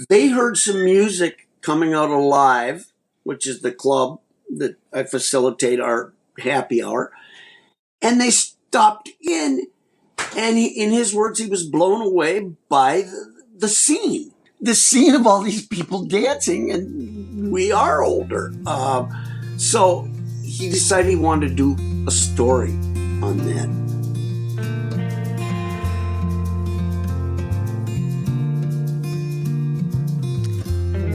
They heard some music coming out of Live, which is the club that I facilitate our happy hour, and they stopped in. And in his words, he was blown away by the scene. The scene of all these people dancing, and we are older. So he decided he wanted to do a story on that.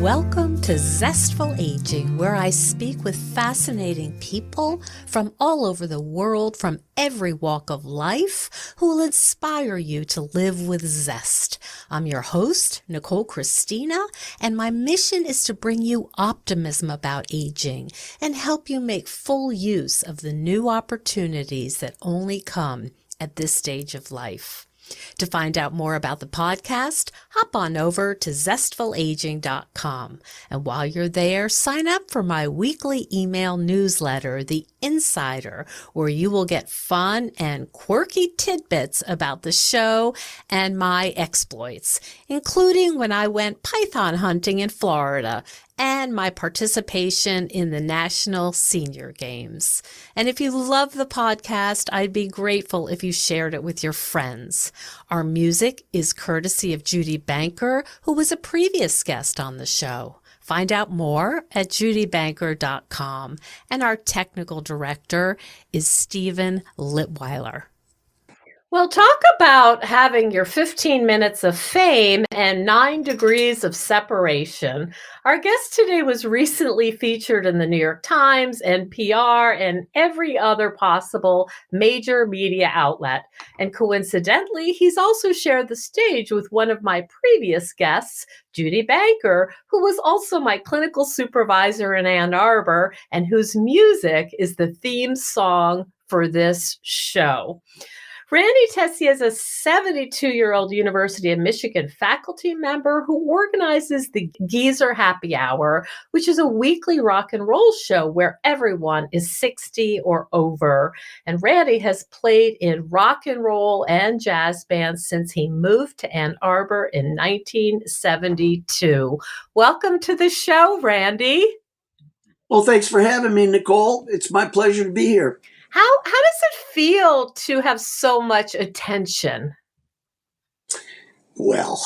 Welcome to Zestful Aging, where I speak with fascinating people from all over the world, from every walk of life, who will inspire you to live with zest. I'm your host, Nicole Christina, and my mission is to bring you optimism about aging and help you make full use of the new opportunities that only come at this stage of life. To find out more about the podcast, hop on over to zestfulaging.com. And while you're there, sign up for my weekly email newsletter, The Insider, where you will get fun and quirky tidbits about the show and my exploits, including when I went python hunting in Florida and my participation in the National Senior Games. And if you love the podcast, I'd be grateful if you shared it with your friends. Our music is courtesy of Judy Banker, who was a previous guest on the show. Find out more at judybanker.com. And our technical director is Stephen Litweiler. Well, talk about having your 15 minutes of fame and 9 degrees of separation. Our guest today was recently featured in the New York Times, NPR, and every other possible major media outlet. And coincidentally, he's also shared the stage with one of my previous guests, Judy Banker, who was also my clinical supervisor in Ann Arbor and whose music is the theme song for this show. Randy Tessier is a 72-year-old University of Michigan faculty member who organizes the Geezer Happy Hour, which is a weekly rock and roll show where everyone is 60 or over. And Randy has played in rock and roll and jazz bands since he moved to Ann Arbor in 1972. Welcome to the show, Randy. Well, thanks for having me, Nicole. It's my pleasure to be here. How does it feel to have so much attention? Well,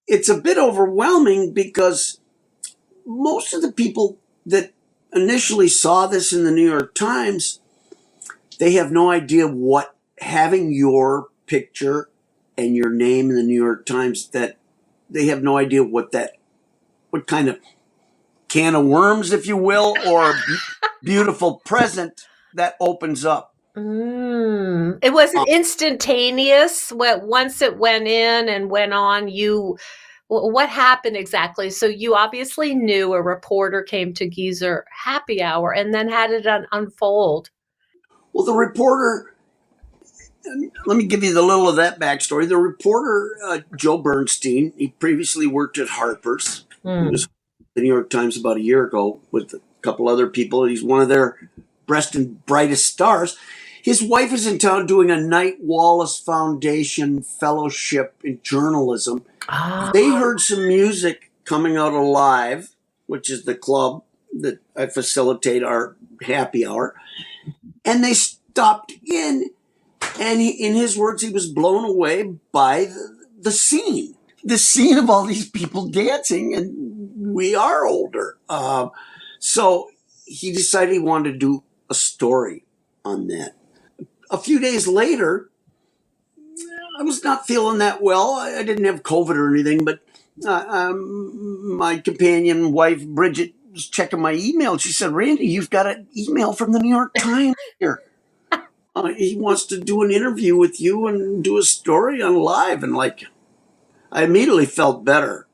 it's a bit overwhelming because most of the people that initially saw this in the New York Times, they have no idea what having your picture and your name in the New York Times, that they have no idea what kind of can of worms, if you will, or beautiful present that opens up. It wasn't instantaneous. Once it went in and went on, what happened exactly? So you obviously knew a reporter came to Geezer Happy Hour and then had it unfold. Well, the reporter, let me give you the little of that backstory. The reporter, Joe Bernstein, he previously worked at Harper's. He was the New York Times about a year ago with a couple other people. He's one of their best and brightest stars. His wife is in town doing a Knight Wallace Foundation fellowship in journalism. They heard some music coming out of Live, which is the club that I facilitate our happy hour. And they stopped in, and in his words, he was blown away by the scene. The scene of all these people dancing, and we are older. So he decided he wanted to do a story on that. A few days later, I was not feeling that well. I didn't have COVID or anything, but my companion wife, Bridget, was checking my email. She said, "Randy, you've got an email from the New York Times here. He wants to do an interview with you and do a story on Live." And I immediately felt better.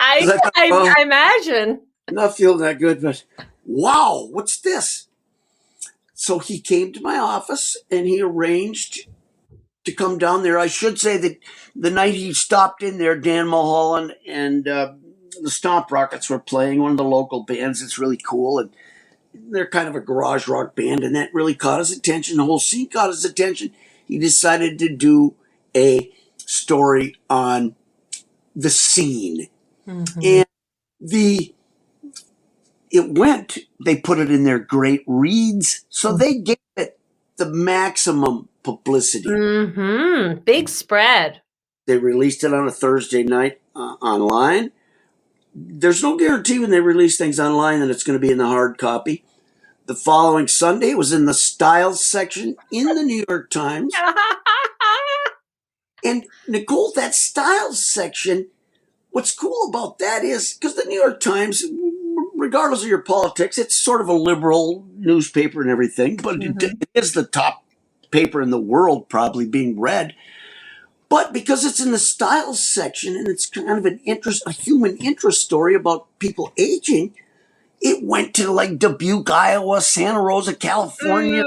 I imagine. I'm not feeling that good, but wow, what's this? So he came to my office and he arranged to come down there. I should say that the night he stopped in there, Dan Mulholland and the Stomp Rockets were playing, one of the local bands. It's really cool. And they're kind of a garage rock band, and that really caught his attention. The whole scene caught his attention. He decided to do a story on the scene. Mm-hmm. And they put it in their great reads, so they gave it the maximum publicity. Mm-hmm. Big spread. They released it on a Thursday night online. There's no guarantee when they release things online that it's going to be in the hard copy. The following Sunday, it was in the styles section in the New York Times. And Nicole, that styles section, what's cool about that is, because the New York Times, regardless of your politics, it's sort of a liberal newspaper and everything, but it is the top paper in the world probably being read. But because it's in the styles section and it's kind of a human interest story about people aging, it went to like Dubuque, Iowa, Santa Rosa, California,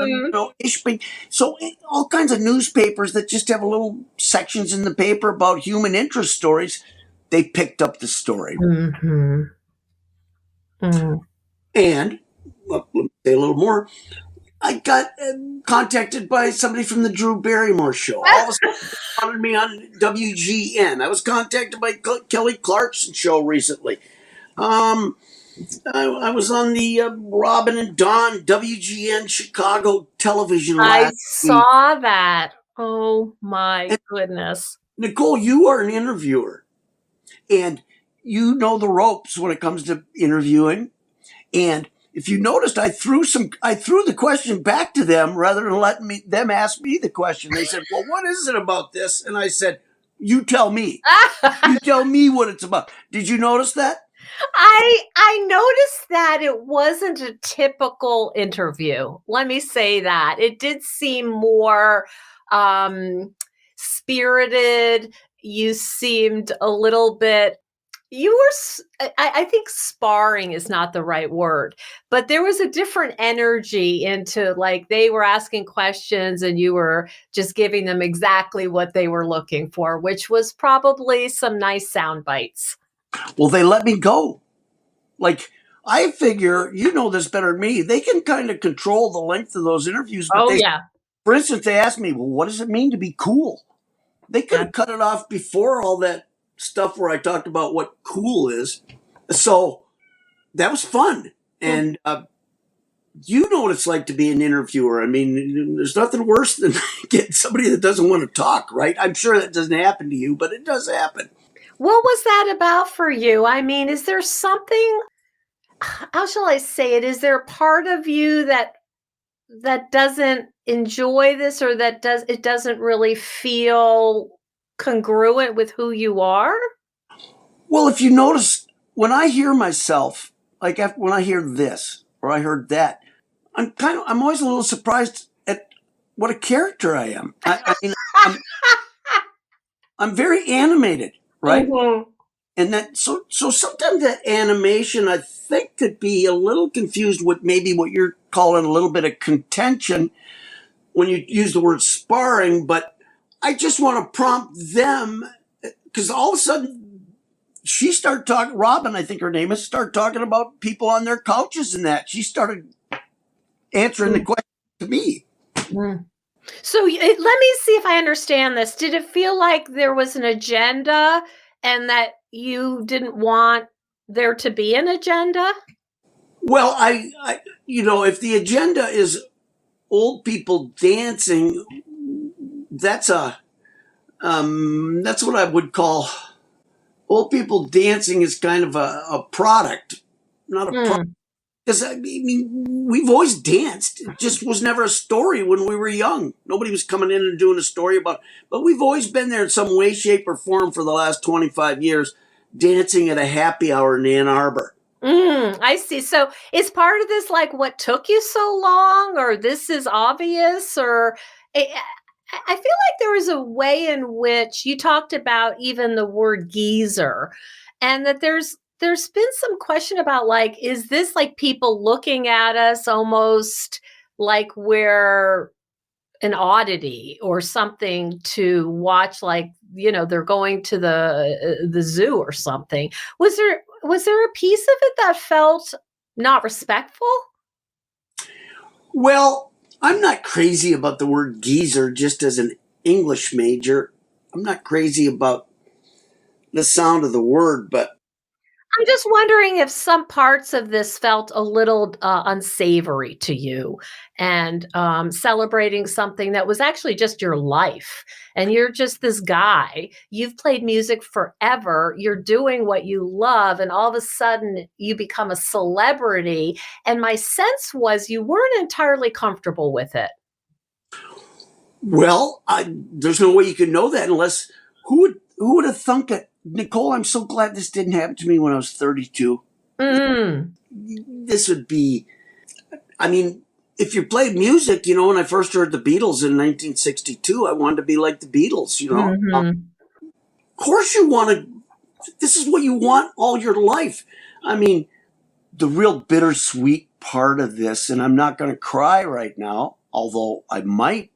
Ishpeming. So all kinds of newspapers that just have little sections in the paper about human interest stories, they picked up the story. Mm-hmm. Mm-hmm. And let me say a little more. I got contacted by somebody from the Drew Barrymore show. All of a sudden, they wanted me on WGN. I was contacted by Kelly Clarkson show recently. I was on the Robin and Don WGN Chicago television last I saw that. Oh my goodness. Nicole, you are an interviewer, and you know the ropes when it comes to interviewing. And if you noticed, I threw the question back to them rather than letting them ask me the question. They said, "Well, what is it about this?" And I said, "You tell me. You tell me what it's about." Did you notice that? I noticed that it wasn't a typical interview. Let me say that. It did seem more spirited. You seemed a little bit, I think sparring is not the right word, but there was a different energy into, like, they were asking questions and you were just giving them exactly what they were looking for, which was probably some nice sound bites. Well, they let me go. Like, I figure, you know this better than me, they can kind of control the length of those interviews. But for instance, they asked me, well, what does it mean to be cool? They could have cut it off before all that stuff where I talked about what cool is. So that was fun. And you know what it's like to be an interviewer. I mean, there's nothing worse than getting somebody that doesn't want to talk, right? I'm sure that doesn't happen to you, but it does happen. What was that about for you? I mean, is there something, how shall I say it? Is there a part of you that doesn't enjoy this, or that doesn't really feel congruent with who you are? Well, if you notice, when I hear myself, like when I hear this or I heard that, I'm always a little surprised at what a character I am. I mean, I'm very animated, right? Mm-hmm. And that so sometimes that animation, I think, could be a little confused with maybe what you're calling a little bit of contention when you use the word sparring. But I just want to prompt them, because all of a sudden she started talking. Robin, I think her name is, started talking about people on their couches and that. She started answering the question to me. Mm. So let me see if I understand this. Did it feel like there was an agenda and that you didn't want there to be an agenda? Well, I if the agenda is old people dancing, that's what I would call old people dancing is kind of a product, not a product. Because I mean, we've always danced. It just was never a story when we were young. Nobody was coming in and doing a story about. But we've always been there in some way, shape, or form for the last 25 years, dancing at a happy hour in Ann Arbor. I see. So is part of this like what took you so long, or this is obvious, or I feel like there was a way in which you talked about even the word geezer, and that there's been some question about, like, is this like people looking at us almost like we're an oddity or something to watch, like, they're going to the zoo or something. Was there a piece of it that felt not respectful? Well, I'm not crazy about the word geezer just as an English major. I'm not crazy about the sound of the word, but I'm just wondering if some parts of this felt a little unsavory to you and celebrating something that was actually just your life. And you're just this guy. You've played music forever. You're doing what you love. And all of a sudden, you become a celebrity. And my sense was you weren't entirely comfortable with it. well, there's no way you could know that unless who would have thunk it? Nicole, I'm so glad this didn't happen to me when I was 32. Mm. This would be, I mean, if you played music, when I first heard the Beatles in 1962, I wanted to be like the Beatles, Mm-hmm. Of course you want to, this is what you want all your life. I mean, the real bittersweet part of this, and I'm not going to cry right now, although I might.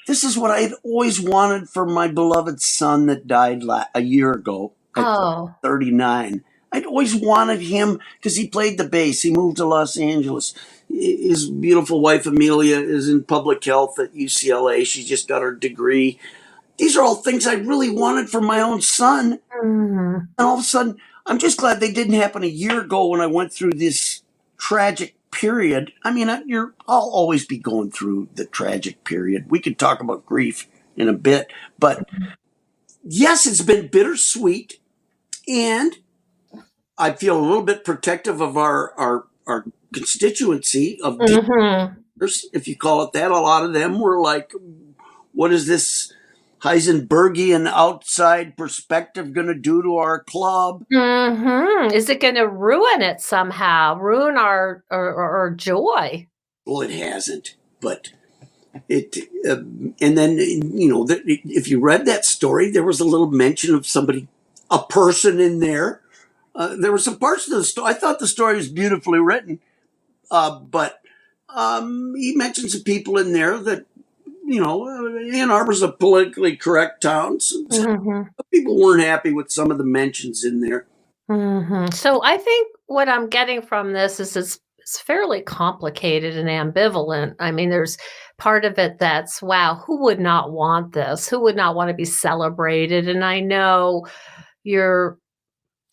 This is what I had always wanted for my beloved son that died a year ago at Oh. 39. I'd always wanted him because he played the bass. He moved to Los Angeles. His beautiful wife, Amelia, is in public health at UCLA. She just got her degree. These are all things I really wanted for my own son. Mm-hmm. And all of a sudden, I'm just glad they didn't happen a year ago when I went through this tragic period. I mean, I'll always be going through the tragic period. We could talk about grief in a bit, but yes, it's been bittersweet, and I feel a little bit protective of our constituency of Mm-hmm. if you call it that. A lot of them were like, what is this Heisenbergian outside perspective going to do to our club? Mm-hmm. Is it going to ruin it somehow? Ruin our joy? Well, it hasn't, but it. And then if you read that story, there was a little mention of a person in there. There were some parts of the story. I thought the story was beautifully written, but he mentioned some people in there that Ann Arbor's a politically correct town. So Mm-hmm. people weren't happy with some of the mentions in there. Mm-hmm. So I think what I'm getting from this is it's fairly complicated and ambivalent. I mean, there's part of it that's, wow, who would not want this? Who would not want to be celebrated? And I know you're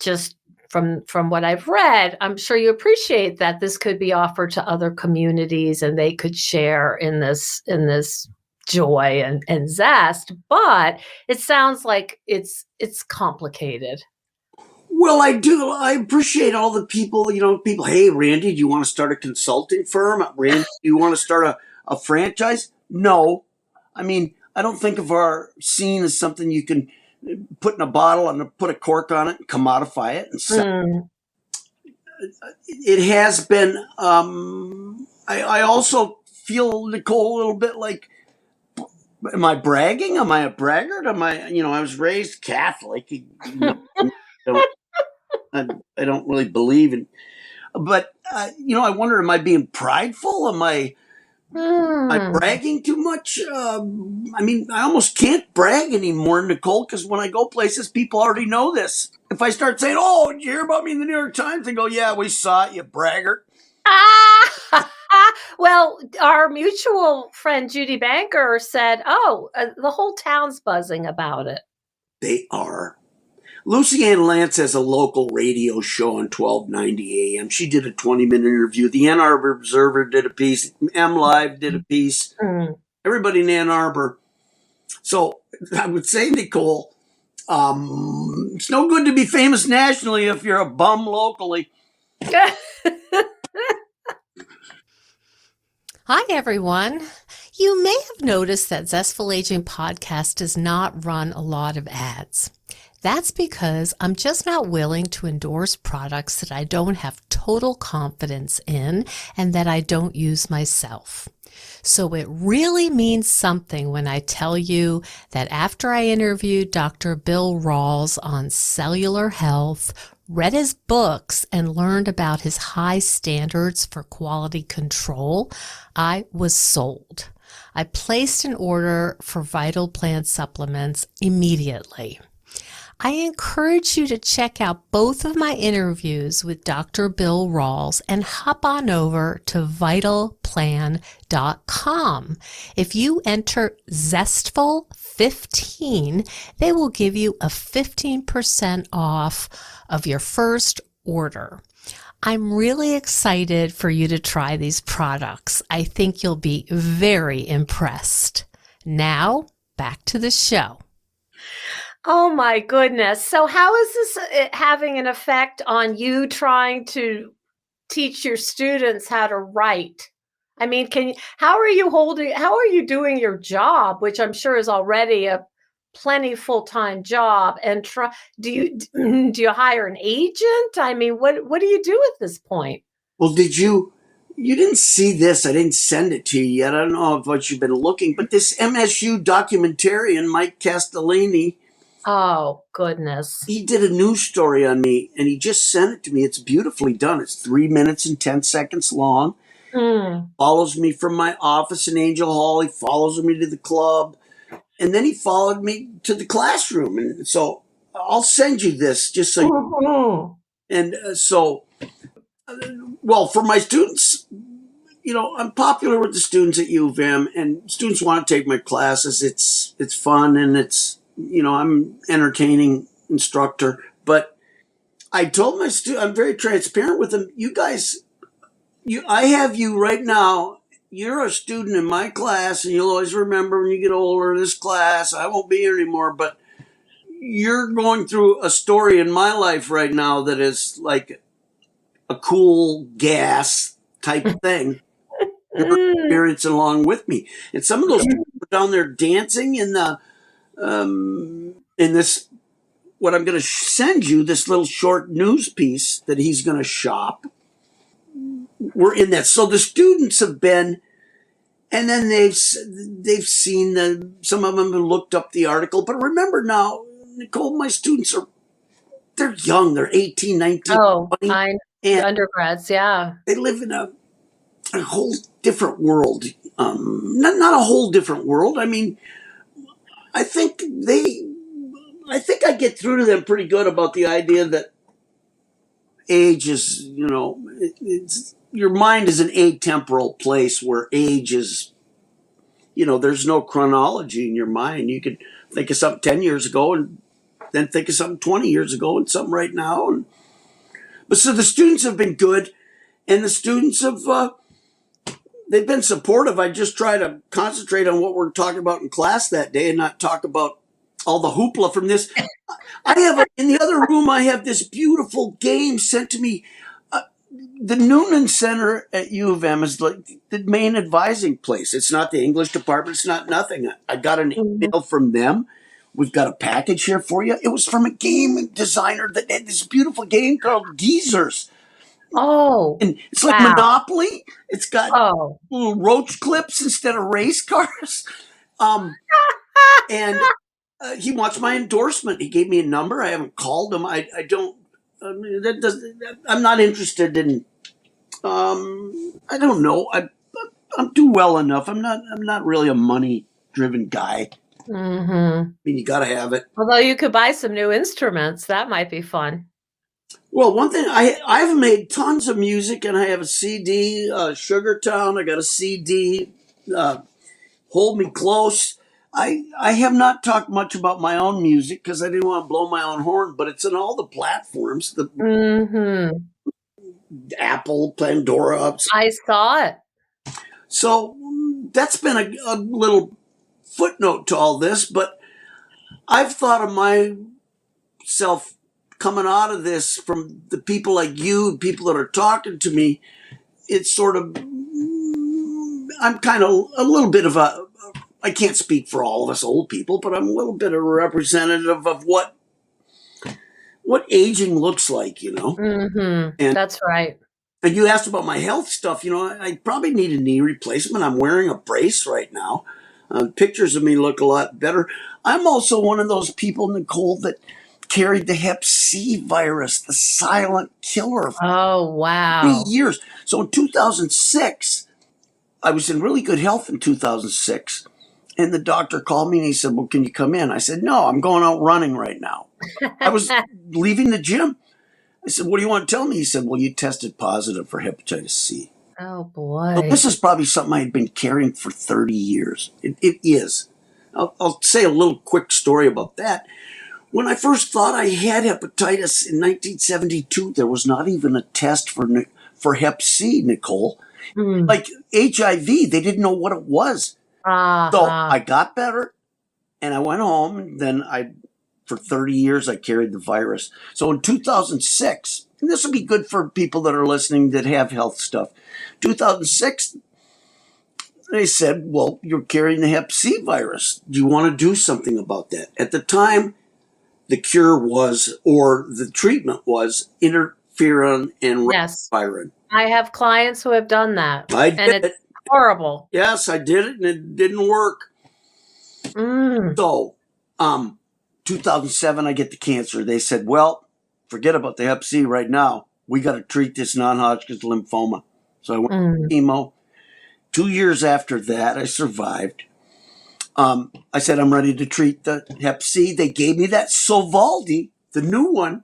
just from what I've read, I'm sure you appreciate that this could be offered to other communities and they could share in this joy and zest, but it sounds like it's complicated. Well, I do. I appreciate all the people, people, hey, Randy, do you want to start a consulting firm? Randy, do you want to start a franchise? No. I mean, I don't think of our scene as something you can put in a bottle and put a cork on it and commodify it and sell. Mm. It has been, I also feel, Nicole, a little bit like, am I bragging? Am I a braggart? I was raised Catholic. I don't really believe in, but I wonder, am I being prideful? Am I bragging too much? I mean, I almost can't brag anymore, Nicole, because when I go places, people already know this. If I start saying, "Oh, did you hear about me in the New York Times?" They go, "Yeah, we saw it, you braggart." Ah! Well, our mutual friend Judy Banker said, "Oh, the whole town's buzzing about it." They are. Lucy Ann Lance has a local radio show on 1290 AM. She did a 20-minute interview. The Ann Arbor Observer did a piece. M Live did a piece. Everybody in Ann Arbor. So I would say, Nicole, it's no good to be famous nationally if you're a bum locally. Hi, everyone. You may have noticed that Zestful Aging Podcast does not run a lot of ads. That's because I'm just not willing to endorse products that I don't have total confidence in and that I don't use myself. So it really means something when I tell you that after I interviewed Dr. Bill Rawls on cellular health, read his books, and learned about his high standards for quality control, I was sold. I placed an order for Vital Plant supplements immediately. I encourage you to check out both of my interviews with Dr. Bill Rawls and hop on over to vitalplan.com. If you enter Zestful15, they will give you a 15% off of your first order. I'm really excited for you to try these products. I think you'll be very impressed. Now, back to the show. Oh my goodness. So how is this having an effect on you trying to teach your students how to write? I mean, how are you doing your job, which I'm sure is already a plenty full-time job, and do you hire an agent? I mean, what do you do at this point? Well, you didn't see this. I didn't send it to you yet. I don't know if you've been looking, but this MSU documentarian, Mike Castellini, oh, goodness. He did a news story on me, and he just sent it to me. It's beautifully done. It's 3 minutes and 10 seconds long. Follows me from my office in Angel Hall. He follows me to the club. And then he followed me to the classroom. And so I'll send you this just so well, for my students, I'm popular with the students at U of M, and students want to take my classes. It's fun, and I'm entertaining instructor, but I told my student, I'm very transparent with them. You guys, I have you right now. You're a student in my class, and you'll always remember when you get older, this class, I won't be here anymore, but you're going through a story in my life right now that is like a cool gas type thing. You're experiencing along with me. And some of those people are down there dancing in this, what I'm going to send you, this little short news piece that he's going to shop. We're in that. So the students have been, and then they've seen some of them have looked up the article. But remember now, Nicole, my students they're young. They're 18, 19, 20. And undergrads, yeah. They live in a whole different world. Not a whole different world. I mean, I think I get through to them pretty good about the idea that age is, your mind is an atemporal place where age is, there's no chronology in your mind. You could think of something 10 years ago and then think of something 20 years ago and something right now. But so the students have been good, and the students have, they've been supportive. I just try to concentrate on what we're talking about in class that day and not talk about all the hoopla from this. I have in the other room, I have this beautiful game sent to me. The Noonan Center at U of M is like the main advising place. It's not the English department. It's not nothing. I got an email from them. We've got a package here for you. It was from a game designer that had this beautiful game called Geezers. Oh, and it's like Monopoly. It's got little roach clips instead of race cars. And he wants my endorsement. He gave me a number. I haven't called him. I don't. I'm not interested in. I don't know. I'm do well enough. I'm not really a money-driven guy. I mean, you got to have it. Although you could buy some new instruments, that might be fun. Well, one thing, I've made tons of music, and I have a CD, Sugar Town. I got a CD, Hold Me Close. I have not talked much about my own music because I didn't want to blow my own horn, but it's on all the platforms. Apple, Pandora. I saw it. So that's been a little footnote to all this, but I've thought of myself coming out of this from the people like you, people that are talking to me. It's sort of, I'm kind of a little bit of I can't speak for all of us old people, but I'm a little bit of a representative of what aging looks like, And that's right. And you asked about my health stuff. I probably need a knee replacement. I'm wearing a brace right now. Pictures of me look a lot better. I'm also one of those people, Nicole, that carried the Hep C virus, the silent killer. Oh, wow. 3 years. So in 2006, I was in really good health in 2006. And the doctor called me and he said, well, can you come in? I said, no, I'm going out running right now. I was leaving the gym. I said, what do you want to tell me? He said, well, you tested positive for hepatitis C. Oh, So boy. this is probably something I had been carrying for 30 years. It is. I'll say a little quick story about that. When I first thought I had hepatitis in 1972, there was not even a test for Hep C, Nicole. Mm. Like HIV, they didn't know what it was. So Uh-huh. I got better and I went home. And then for 30 years, I carried the virus. So in 2006, and this will be good for people that are listening that have health stuff. 2006, they said, well, you're carrying the Hep C virus. Do you want to do something about that? At the time, the cure was, or the treatment was, interferon and Yes. ribavirin. I have clients who have done that, I and did it's it. horrible. Yes, I did it, and it didn't work. Mm. So, 2007, I get the cancer. They said, well, forget about the Hep C right now. We got to treat this non-Hodgkin's lymphoma. So I went to chemo. 2 years after that, I survived. I said, I'm ready to treat the Hep C. They gave me that Sovaldi, the new one.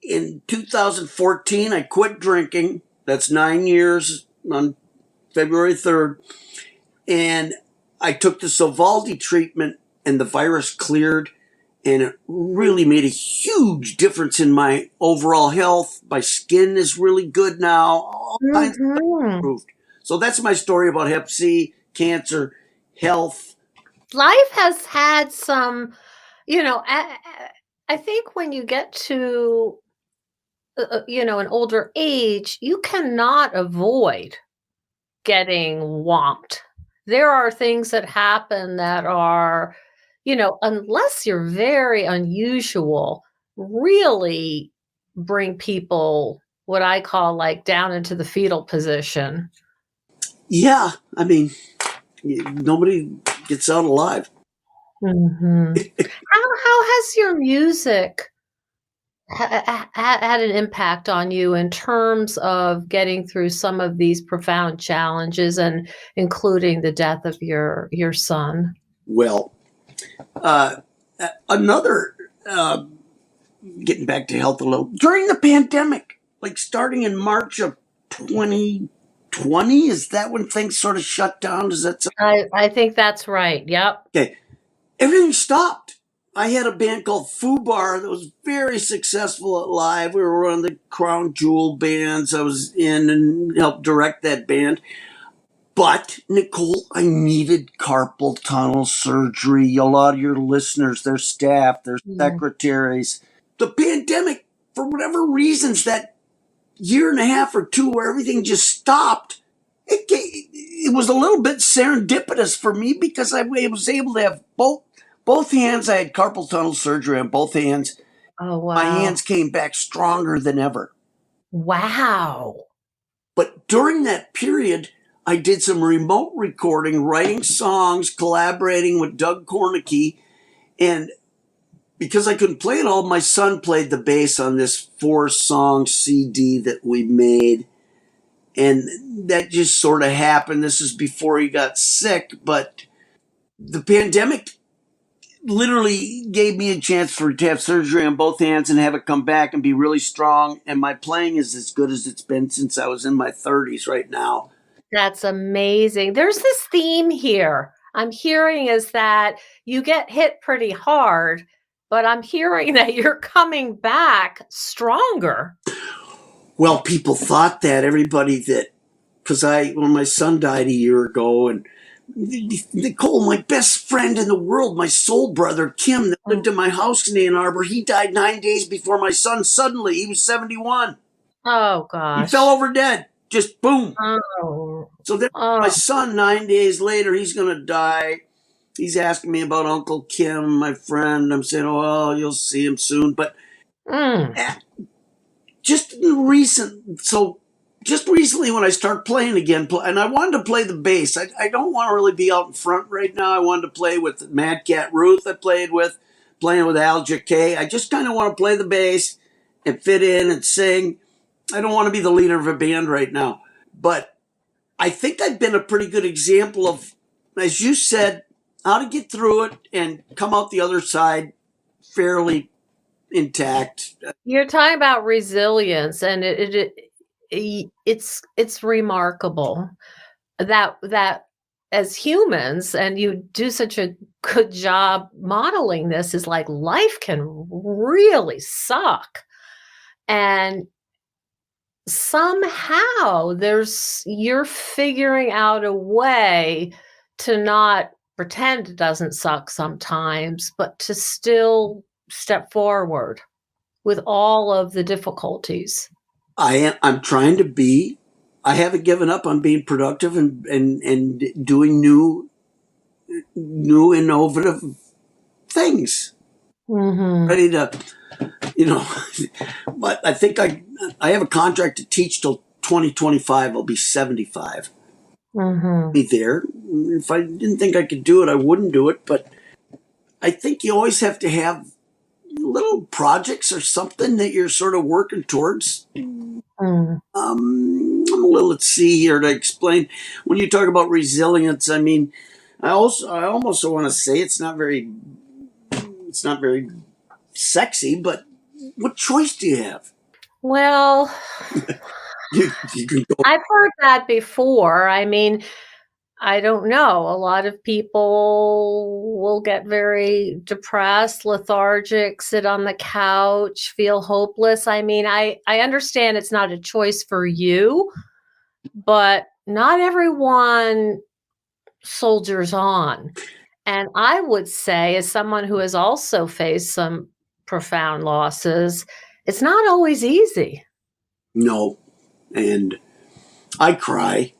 In 2014, I quit drinking. That's 9 years on February 3rd. And I took the Sovaldi treatment and the virus cleared. And it really made a huge difference in my overall health. My skin is really good now. All kinds of stuff improved. So that's my story about Hep C, cancer, health. Life has had some, I think when you get to, an older age, you cannot avoid getting whomped. There are things that happen that are, unless you're very unusual, really bring people what I call like down into the fetal position. Yeah, I mean, nobody gets out alive. Hmm. How has your music had an impact on you in terms of getting through some of these profound challenges and including the death of your son? Well, uh, another, getting back to health a little, during the pandemic, like starting in March of 2020, is that when things sort of shut down? Does that sound I think that's right. Yep. okay? Everything stopped. I had a band called Fubar that was very successful at live. We were one of the crown jewel bands. I was in and helped direct that band. But, Nicole, I needed carpal tunnel surgery. A lot of your listeners, their staff, their Mm. secretaries. The pandemic, for whatever reasons, that year and a half or two where everything just stopped, it was a little bit serendipitous for me because I was able to have both hands. I had carpal tunnel surgery on both hands. Oh, My wow. hands came back stronger than ever. Wow. But during that period, I did some remote recording, writing songs, collaborating with Doug Cornicky. And because I couldn't play it all, my son played the bass on this 4-song CD that we made. And that just sort of happened. This is before he got sick, but the pandemic literally gave me a chance to have surgery on both hands and have it come back and be really strong. And my playing is as good as it's been since I was in my 30s right now. That's amazing. There's this theme here I'm hearing is that you get hit pretty hard, but I'm hearing that you're coming back stronger. Well, people thought that. Everybody that, because when my son died a year ago, and Nicole, my best friend in the world, my soul brother, Kim, that lived in my house in Ann Arbor, he died 9 days before my son suddenly. He was 71. Oh He fell gosh. over dead. Just boom. Oh. So then my Oh. son, 9 days later, he's going to die. He's asking me about Uncle Kim, my friend. I'm saying, oh, well, you'll see him soon. But Mm. just recently when I start playing again, and I wanted to play the bass. I don't want to really be out in front right now. I wanted to play with Mad Cat Ruth. I playing with Al J.K. I just kind of want to play the bass and fit in and sing. I don't want to be the leader of a band right now. But I think I've been a pretty good example of, as you said, how to get through it and come out the other side fairly intact. You're talking about resilience, and it's remarkable that as humans, and you do such a good job modeling this, is like life can really suck, and somehow you're figuring out a way to not pretend it doesn't suck sometimes, but to still step forward with all of the difficulties. I'm trying to be. I haven't given up on being productive and doing new innovative things. Mm-hmm. Ready to, but I think I have a contract to teach till 2025. I'll be 75. Mm-hmm. Be there. If I didn't think I could do it, I wouldn't do it. But I think you always have to have little projects or something that you're sort of working towards. Mm. I'm a little at sea here to explain. When you talk about resilience, I mean, I almost want to say it's not very sexy, but what choice do you have? Well, You can go. I've heard that before. I mean, I don't know. A lot of people will get very depressed, lethargic, sit on the couch, feel hopeless. I mean, I understand it's not a choice for you, but not everyone soldiers on. And I would say, as someone who has also faced some profound losses, it's not always easy. No, and I cry.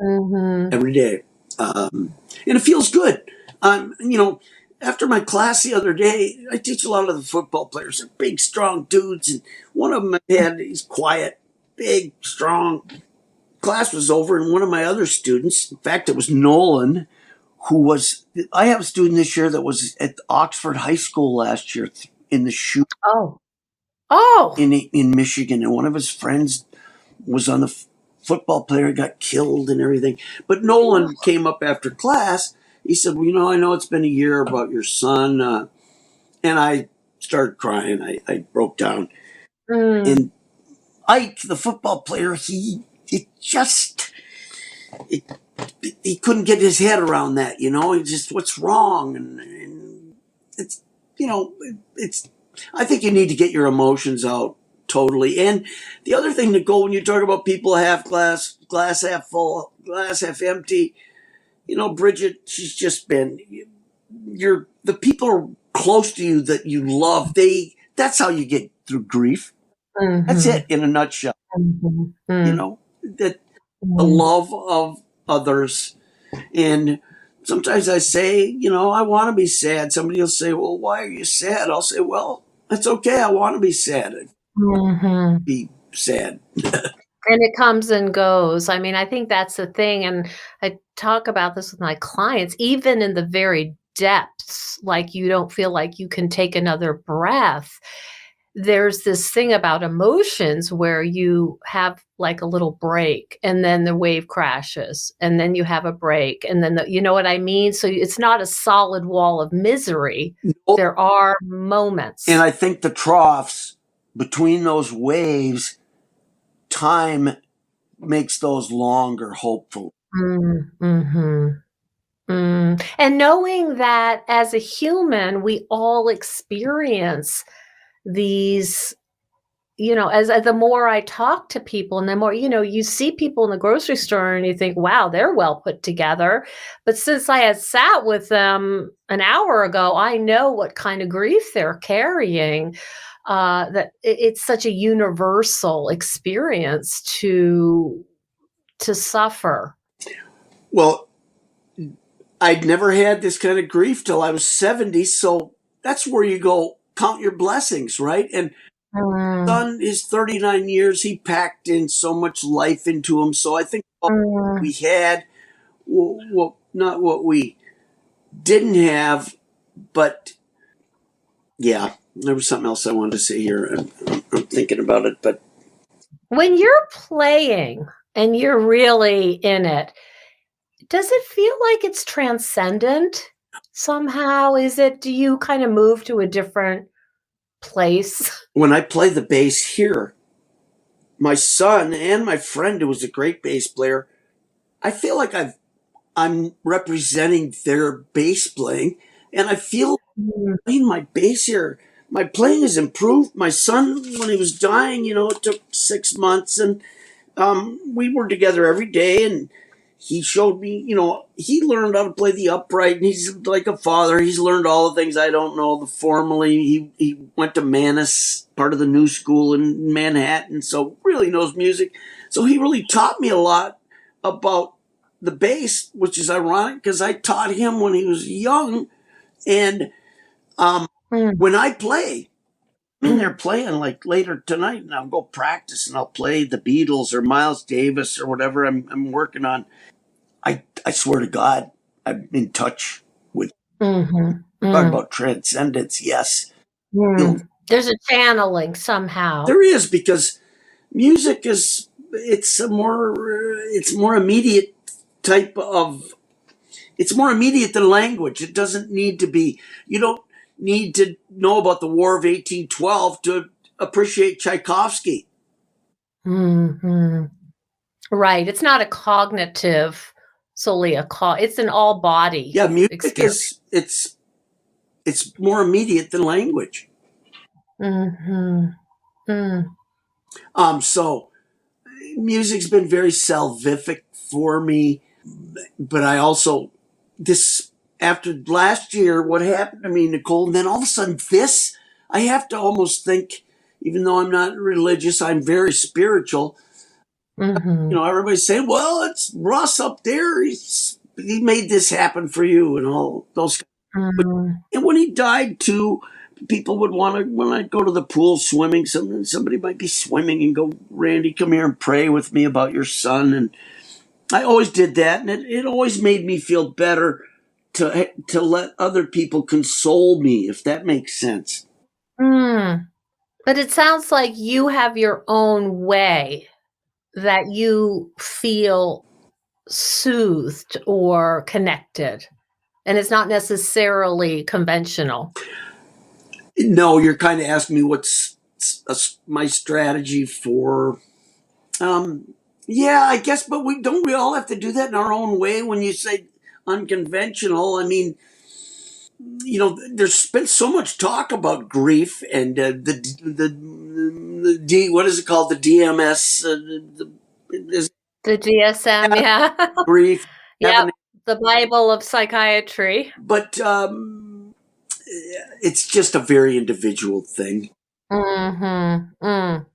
Mm-hmm. Every day, and it feels good. After my class the other day, I teach a lot of the football players. They're big, strong dudes, and one of them he's quiet, big, strong. Class was over, and one of my other students, in fact, it was Nolan, I have a student this year that was at Oxford High School last year in the shoot. Oh. In Michigan, and one of his friends was on the football player, got killed and everything. But Nolan came up after class. He said, well, I know it's been a year about your son. And I started crying. I broke down. And Ike, the football player, he couldn't get his head around that, he just, what's wrong? And it's, I think you need to get your emotions out totally. And the other thing to go when you talk about people half glass half full, glass half empty, Bridget, she's just been, the people are close to you that you love. That's how you get through grief. Mm-hmm. That's it in a nutshell. Mm-hmm. That the love of others. And sometimes I say, I want to be sad. Somebody will say, well, why are you sad? I'll say, well, that's okay. I want to be sad. Mm-hmm. Be sad. And it comes and goes. I mean, I think that's the thing. And I talk about this with my clients, even in the very depths, like you don't feel like you can take another breath. There's this thing about emotions where you have like a little break and then the wave crashes and then you have a break and then you know what I mean? So it's not a solid wall of misery. No. There are moments. And I think the troughs between those waves, time makes those longer, hopefully. Mm-hmm. And knowing that as a human, we all experience these, as the more I talk to people and the more, you see people in the grocery store and you think, wow, they're well put together. But since I had sat with them an hour ago, I know what kind of grief they're carrying, that it's such a universal experience to suffer. Well, I'd never had this kind of grief till I was 70. So that's where you go, count your blessings, right? And son is 39 years. He packed in so much life into him. So I think what we had, not what we didn't have, but yeah, there was something else I wanted to say here. I'm thinking about it, but when you're playing and you're really in it, Does it feel like it's transcendent somehow? Do you kind of move to a different place? When I play the bass here, my son and my friend, who was a great bass player, I feel like I'm representing their bass playing, and I feel Mm, playing my bass here. My playing has improved. My son, when he was dying, it took 6 months, and we were together every day, and he showed me, he learned how to play the upright, and he's like a father. He's learned all the things I don't know, the formally. He went to Manus, part of the new school in Manhattan, so really knows music. So he really taught me a lot about the bass, which is ironic because I taught him when he was young. And mm, when I play, I'm in there playing like later tonight, and I'll go practice and I'll play the Beatles or Miles Davis or whatever I'm working on. I swear to God, I'm in touch with. mhm, Talk mm, about transcendence. Yes, There's a channeling somehow. there is, because music is it's more immediate type of it's more immediate than language. It doesn't need to be. You don't need to know about the War of 1812 to appreciate Tchaikovsky. Mhm. Right. It's not a cognitive, solely it's an all body Yeah, music experience. is it's more immediate than language. Mhm. Mm. So music's been very salvific for me, but I also this after last year, what happened to me, Nicole, and then all of a sudden this, I have to almost think, even though I'm not religious, I'm very spiritual. Mhm. Everybody's saying, "Well, it's Russ up there. He made this happen for you," and all those. But Mm. and when he died too, people would want to. When I go to the pool swimming, somebody might be swimming and go, "Randy, come here and pray with me about your son." And I always did that, and it always made me feel better to let other people console me, if that makes sense. Mm. But it sounds like you have your own way that you feel soothed or connected, and it's not necessarily conventional. No, you're kind of asking me what's my strategy for. Yeah, I guess, but we all have to do that in our own way. When you say unconventional, I mean, there's been so much talk about grief and the D, what is it called, the DMS, is The DSM, yeah. grief, Yep, having, the Bible of psychiatry. but it's just a very individual thing. Mhm, mm.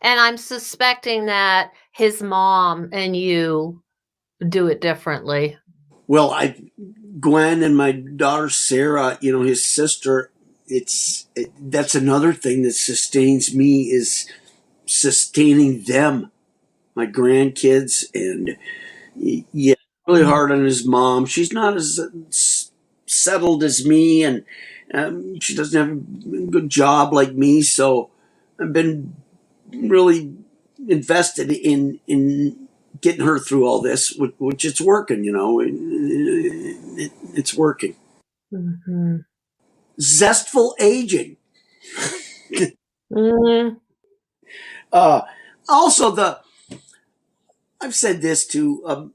And I'm suspecting that his mom and you do it differently. Well, Gwen and my daughter Sarah, his sister. That's another thing that sustains me, is sustaining them, my grandkids, and yeah, really Mm, hard on his mom. She's not as settled as me, and she doesn't have a good job like me. So I've been really invested in getting her through all this, which it's working. It's working. mhm. Zestful aging. Mm, Uh, Also, I've said this too.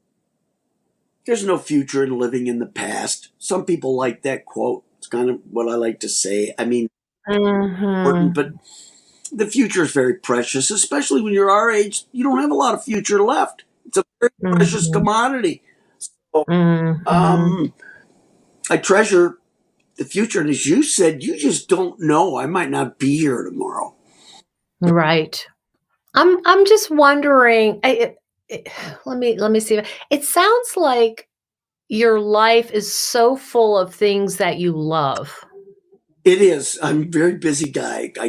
There's no future in living in the past. Some people like that quote. It's kind of what I like to say. I mean, important, but mhm, the future is very precious, especially when you're our age. You don't have a lot of future left. It's a very precious mhm, commodity. So, mhm. um, I treasure the future, and as you said, you just don't know. I might not be here tomorrow. Right. I'm just wondering, it let me see. It sounds like your life is so full of things that you love. It is. I'm a very busy guy. I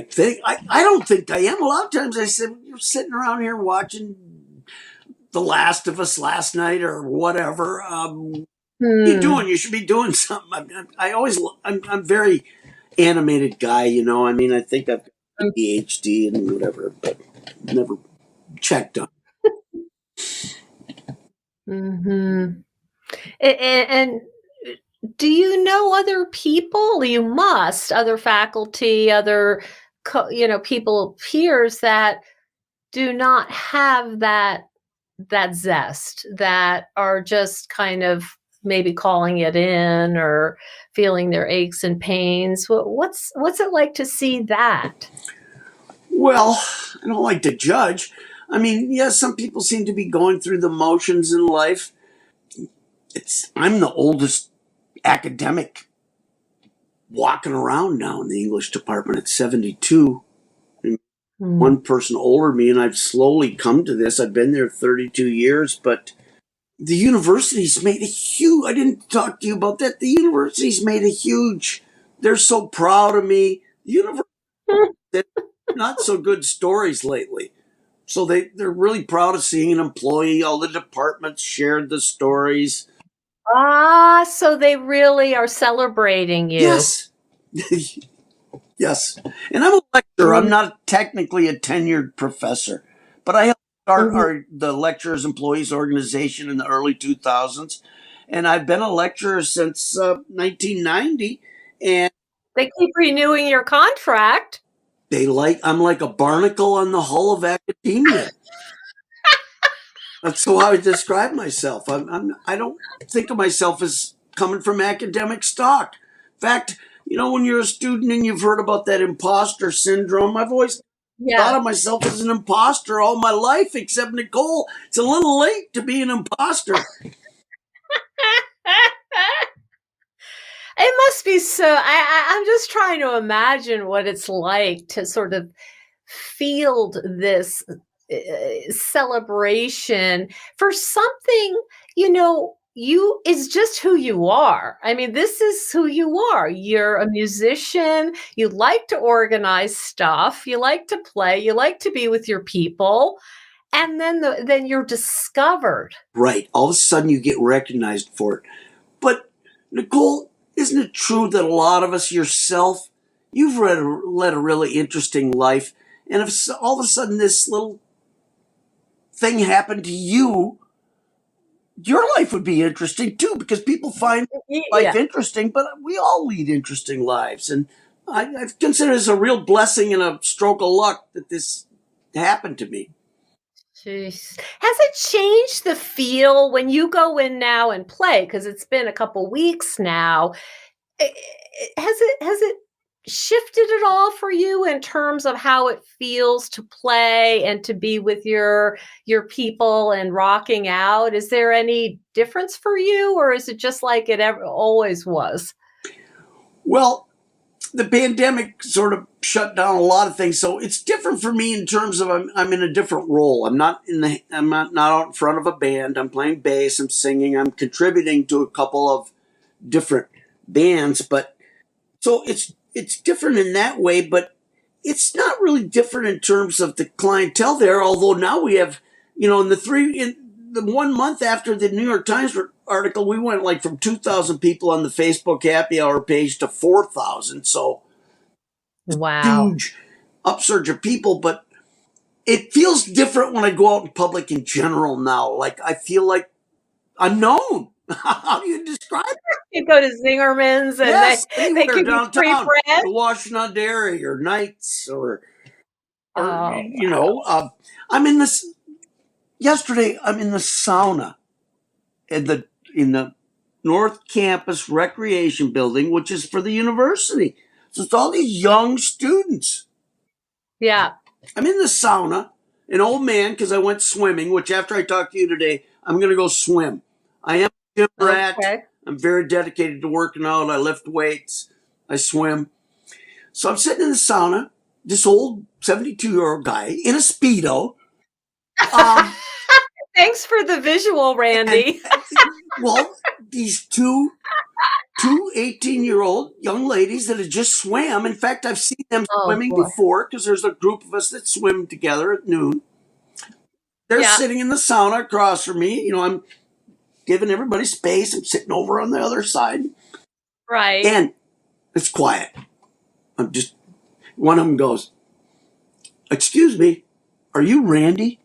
don't think I am. A lot of times I said, you're sitting around here watching The Last of Us last night or whatever. What are you doing? Hmm. You should be doing something. I'm very animated guy. I mean, I think I've got ADHD and whatever, but never checked on. Mhm. And do you know other people? You must, other faculty, other people, peers that do not have that zest, that are just kind of maybe calling it in or feeling their aches and pains. What's it like to see that? Well, I don't like to judge. I mean, yes, some people seem to be going through the motions in life. I'm the oldest academic walking around now in the English department at 72. And Mm. one person older than me, and I've slowly come to this. I've been there 32 years, but the university's made a huge, I didn't talk to you about that. The university's made a huge, they're so proud of me. The university had not so good stories lately. So they're really proud of seeing an employee. All the departments shared the stories. Ah, so they really are celebrating you. Yes. Yes. And I'm a lecturer. I'm Mm, not technically a tenured professor, but I helped start mhm. the Lecturers Employees Organization in the early 2000s. And I've been a lecturer since 1990. And They keep renewing your contract. I'm like a barnacle on the hull of academia. That's how I describe myself. I don't think of myself as coming from academic stock. In fact, when you're a student and you've heard about that imposter syndrome, I've always thought Yeah. of myself as an imposter all my life, except Nicole, it's a little late to be an imposter. It must be so. I'm just trying to imagine what it's like to sort of field this celebration for something, you is just who you are. I mean, this is who you are. You're a musician. You like to organize stuff. You like to play. You like to be with your people. And then you're discovered. Right. All of a sudden you get recognized for it. But, Nicole, isn't it true that a lot of us, yourself, you've led a really interesting life, and if all of a sudden this little thing happened to you, your life would be interesting too, because people find life Yeah. interesting, but we all lead interesting lives. And I consider this a real blessing and a stroke of luck that this happened to me. Jeez. Has it changed the feel when you go in now and play? Because it's been a couple weeks now. Has it shifted at all for you in terms of how it feels to play and to be with your people and rocking out? Is there any difference for you, or is it just like it ever always was? Well, the pandemic sort of shut down a lot of things, so it's different for me in terms of I'm in a different role. I'm not out in front of a band. I'm playing bass. I'm singing. I'm contributing to a couple of different bands, but so it's different in that way, but it's not really different in terms of the clientele there. Although now we have, in the 1 month after the New York Times article, we went like from 2,000 people on the Facebook Happy Hour page to 4,000. So Wow. huge upsurge of people, but it feels different when I go out in public in general now. Like I feel like I'm known. How do you describe it? You go to Zingerman's and Yes, they anywhere give you free downtown, bread? or Washington Dairy, or Knights, or Oh, wow. I'm in this. Yesterday, I'm in the sauna in the North Campus Recreation Building, which is for the university. So it's all these young students. Yeah. I'm in the sauna, an old man, because I went swimming, which after I talk to you today, I'm going to go swim. I am a gym rat. Okay. I'm very dedicated to working out. I lift weights. I swim. So I'm sitting in the sauna, this old 72-year-old guy in a Speedo. Um, Thanks for the visual, and, Randy. well, these two 18-year-old young ladies that had just swam. In fact, I've seen them Oh, swimming boy. before because there's a group of us that swim together at noon. They're Yeah. sitting in the sauna across from me. I'm giving everybody space. I'm sitting over on the other side. Right. And it's quiet. One of them goes, "Excuse me, are you Randy?"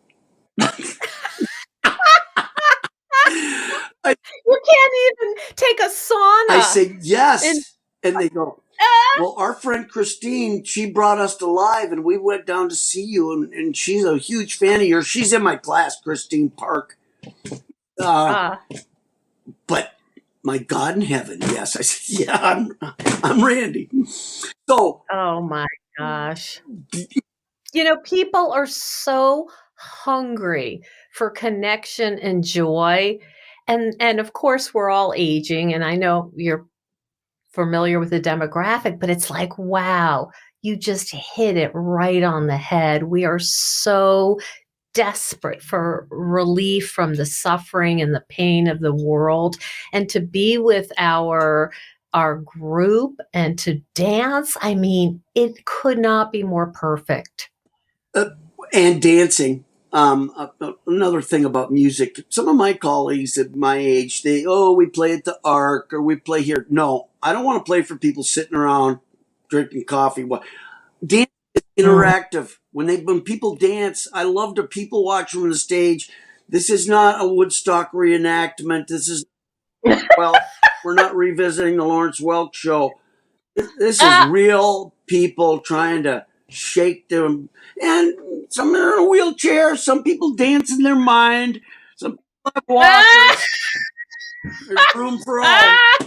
I, You can't even take a I sauna. say, And yes. And they go, well, our friend Christine, she brought us to live and we went down to see you. And she's a huge fan of yours. She's in my class, Christine Park. uh, But my God in heaven, yes. I said, yeah, I'm Randy. So, oh my gosh. People are so hungry for connection and joy. And of course we're all aging, and I know you're familiar with the demographic, but it's like, wow, you just hit it right on the head. We are so desperate for relief from the suffering and the pain of the world, and to be with our group and to dance. I mean, it could not be more perfect. uh, and dancing. Another thing about music, some of my colleagues at my age, we play at the Arc or we play here. No, I don't want to play for people sitting around drinking coffee. Dance is Mm. interactive. When people dance, I love to people watch from the stage. This is not a Woodstock reenactment. This is, well, we're not revisiting the Lawrence Welk show. This is Ah! real people trying to shake them. And some are in a wheelchair. Some people dance in their mind. Some people have Ah! walkers. There's room for all. Ah!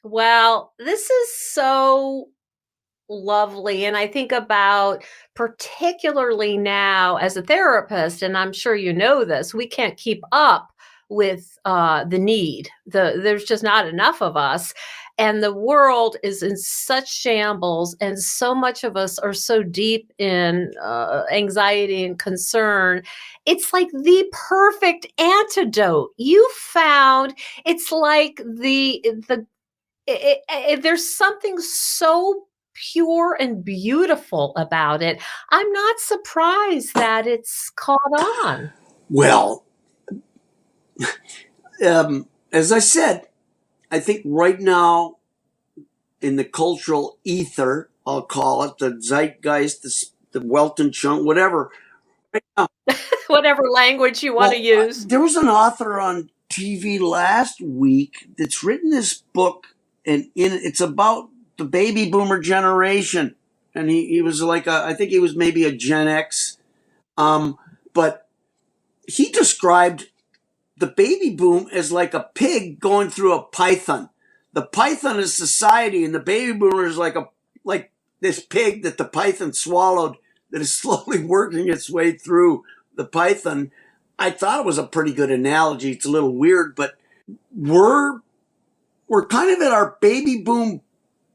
Well, this is so lovely. And I think about, particularly now as a therapist, and I'm sure you know this, we can't keep up with the need. There's just not enough of us. And the world is in such shambles, and so much of us are so deep in anxiety and concern. It's like the perfect antidote. You found it's like there's something so pure and beautiful about it. I'm not surprised that it's caught on. Well, as I said, I think right now in the cultural ether, I'll call it the zeitgeist, the Welton chunk, whatever. Right now, Whatever language you want to well, use. there was an author on TV last week that's written this book, and it's about the baby boomer generation, and he was like I think he was maybe a Gen X, but he described the baby boom as like a pig going through a python. The python is society, and the baby boomer is like this pig that the python swallowed that is slowly working its way through the python. I thought it was a pretty good analogy. It's a little weird, but we're we're kind of at our baby boom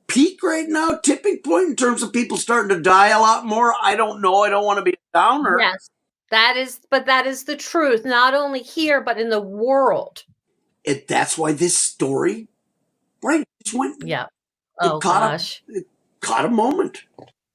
peak right now, tipping point in terms of people starting to die a lot more. I don't know. I don't want to be a downer. Yes. That is the truth, not only here, but in the world. That's why this story, right, just went. Yeah. It Oh gosh. caught a moment.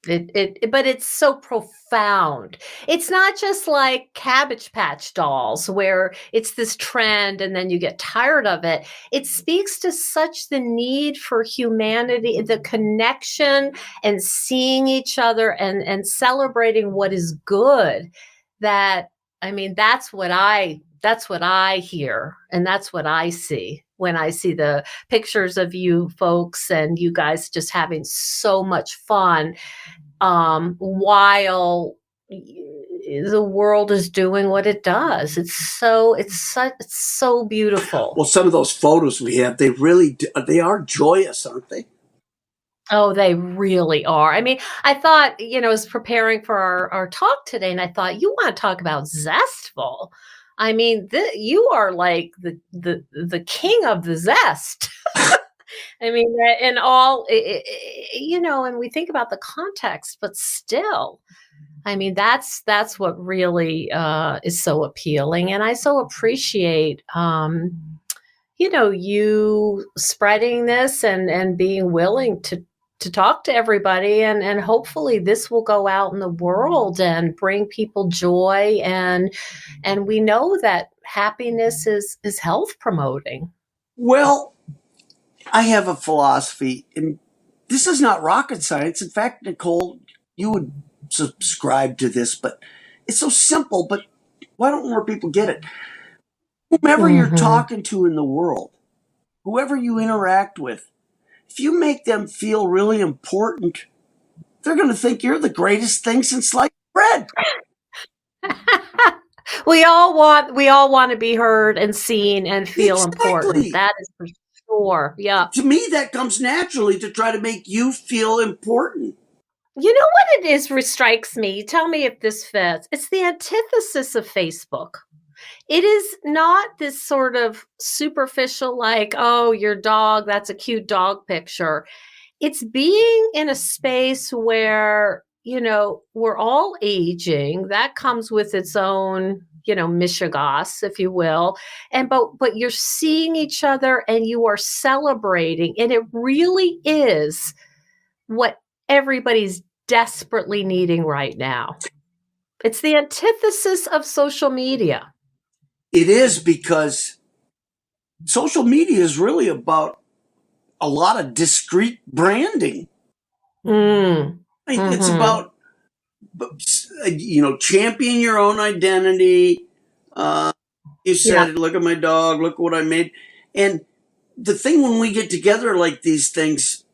But it's so profound. It's not just like Cabbage Patch Dolls, where it's this trend and then you get tired of it. It speaks to such the need for humanity, the connection, and seeing each other, and celebrating what is good. That, I mean, that's what I hear, and that's what I see when I see the pictures of you folks and you guys just having so much fun, while the world is doing what it does. It's so beautiful. Well, some of those photos we have, they are joyous, aren't they? Oh, they really are. I mean, I thought, I was preparing for our talk today, and I thought, you want to talk about zestful. I mean, you are like the king of the zest. I mean, in all, and we think about the context, but still, I mean, that's what really is so appealing, and I so appreciate, you spreading this, and being willing to talk to everybody, and hopefully this will go out in the world and bring people joy, and we know that happiness is health promoting. Well, I have a philosophy, and this is not rocket science. In fact, Nicole, you would subscribe to this, but it's so simple. But why don't more people get it? Whomever you're Mm-hmm. talking to in the world, whoever you interact with, if you make them feel really important, they're going to think you're the greatest thing since sliced bread. We all want to be heard and seen and feel important. Exactly. That is for sure. Yeah. To me, that comes naturally to try to make you feel important. You know what it is strikes me? Tell me if this fits. It's the antithesis of Facebook. It is not this sort of superficial, like, oh, your dog, that's a cute dog picture. It's being in a space where, we're all aging. That comes with its own, mishigas, if you will. But you're seeing each other and you are celebrating. And it really is what everybody's desperately needing right now. It's the antithesis of social media. It is, because social media is really about a lot of discreet branding. Mm. I mean, it's Mm-hmm. about, champion your own identity. You Yeah. said, look at my dog, look what I made. And the thing when we get together like these things,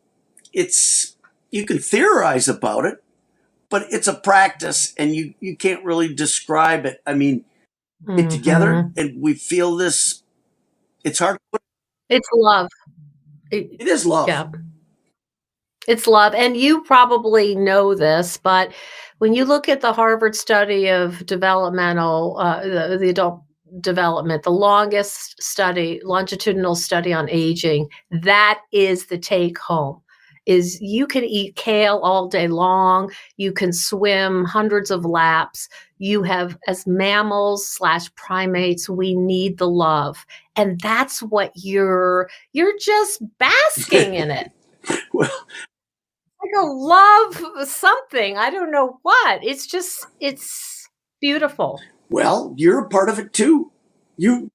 it's, you can theorize about it, but it's a practice and you can't really describe it. I mean, get together Mm-hmm. and we feel this. It's hard. It's love. It is love. Yeah. It's love. And you probably know this, but when you look at the Harvard study of developmental, the adult development, the longest study, longitudinal study on aging, that is the take home. Is you can eat kale all day long, you can swim hundreds of laps. You have, as mammals slash primates, we need the love. And that's what you're just basking in it. Well, Like a love something. I don't know what. It's beautiful. well, you're a part of it too. You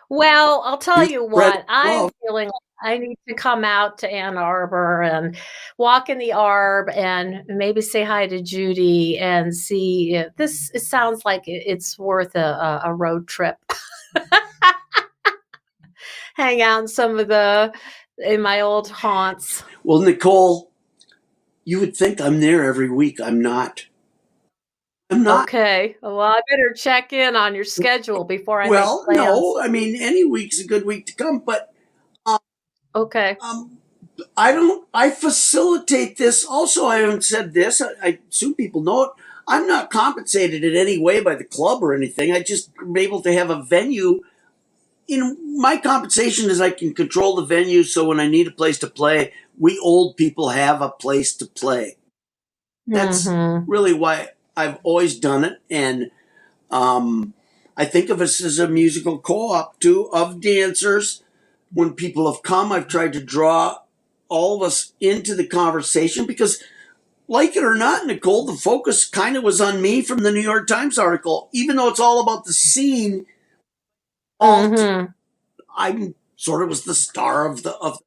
Well, I'll tell you you spread what, I'm love. feeling like I need to come out to Ann Arbor and walk in the Arb and maybe say hi to Judy and see if this it sounds like it's worth a road trip. Hang out in my old haunts. Well, Nicole, you would think I'm there every week. I'm not. I'm not. Okay. Well, I better check in on your schedule before I make Well, plans. no. I mean, any week's a good week to come, but um, Okay. um, I don't. I facilitate this. Also, I haven't said this. I assume people know it. I'm not compensated in any way by the club or anything. I just am able to have a venue. My compensation is I can control the venue, so when I need a place to play, we old people have a place to play. That's Mhm. really why I've always done it, and I think of us as a musical co-op too of dancers. When people have come, I've tried to draw all of us into the conversation because, like it or not, Nicole, the focus kind of was on me from the New York Times article. Even though it's all about the scene, all Mhm. I'm sort of was the star of the of.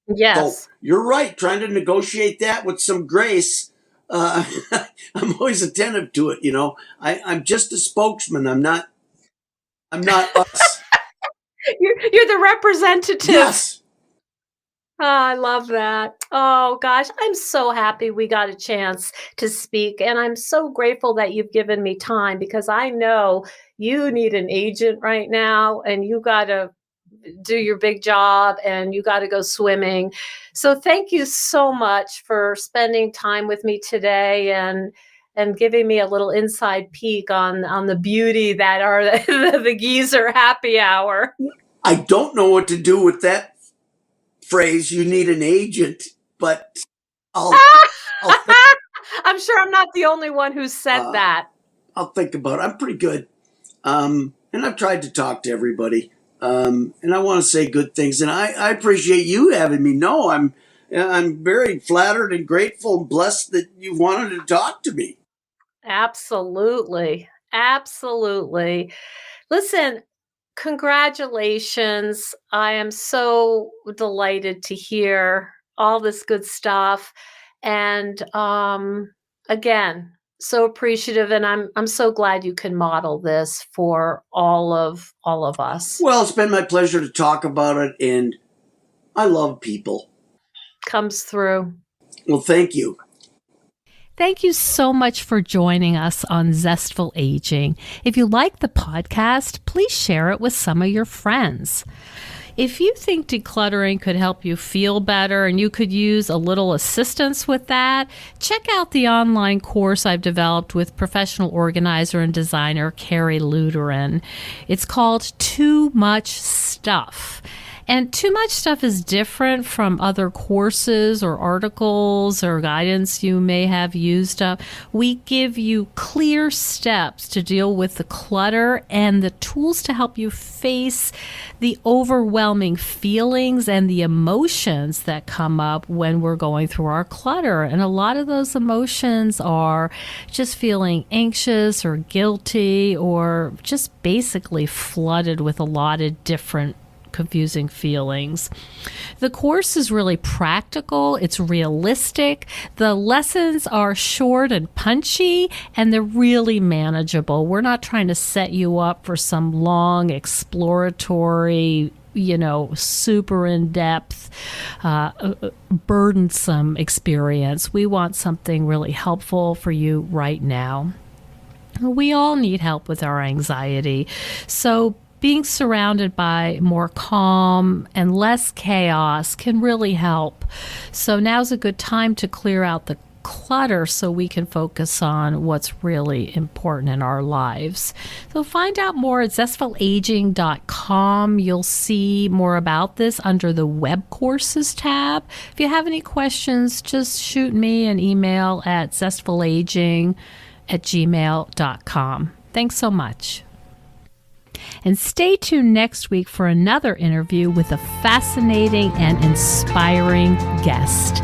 So Yes. you're right, trying to negotiate that with some grace. Uh, I'm always attentive to it. I'm just a spokesman. I'm not. I'm not us. You're the representative. Yes. Oh, I love that. Oh gosh, I'm so happy we got a chance to speak, and I'm so grateful that you've given me time because I know you need an agent right now, and you gotta do your big job and you got to go swimming. So thank you so much for spending time with me today and giving me a little inside peek on the beauty that are the geezer happy hour. I don't know what to do with that phrase. You need an agent, but I'll I'll think I'm sure I'm not the only one who said uh, that. I'll think about it. I'm pretty good. And I've tried to talk to everybody. And I want to say good things. And I appreciate you having me. No, I'm very flattered and grateful and blessed that you wanted to talk to me. Absolutely. Absolutely. Listen, congratulations. I am so delighted to hear all this good stuff. And again, So appreciative, and I'm so glad you can model this for all of us. Well, it's been my pleasure to talk about it, and I love people. Comes through. Well, thank you. Thank you so much for joining us on Zestful Aging. If you like the podcast, please share it with some of your friends. If you think decluttering could help you feel better and you could use a little assistance with that, check out the online course I've developed with professional organizer and designer Carrie Luderin. It's called Too Much Stuff. And Too Much Stuff is different from other courses or articles or guidance you may have used up. We give you clear steps to deal with the clutter and the tools to help you face the overwhelming feelings and the emotions that come up when we're going through our clutter. And a lot of those emotions are just feeling anxious or guilty or just basically flooded with a lot of different confusing feelings. The course is really practical. It's realistic. The lessons are short and punchy, and they're really manageable. We're not trying to set you up for some long exploratory, super in-depth, burdensome experience. We want something really helpful for you right now. We all need help with our anxiety. So being surrounded by more calm and less chaos can really help. So now's a good time to clear out the clutter so we can focus on what's really important in our lives. So find out more at zestfulaging.com. You'll see more about this under the web courses tab. If you have any questions, just shoot me an email at zestfulaging@gmail.com. Thanks so much. And stay tuned next week for another interview with a fascinating and inspiring guest.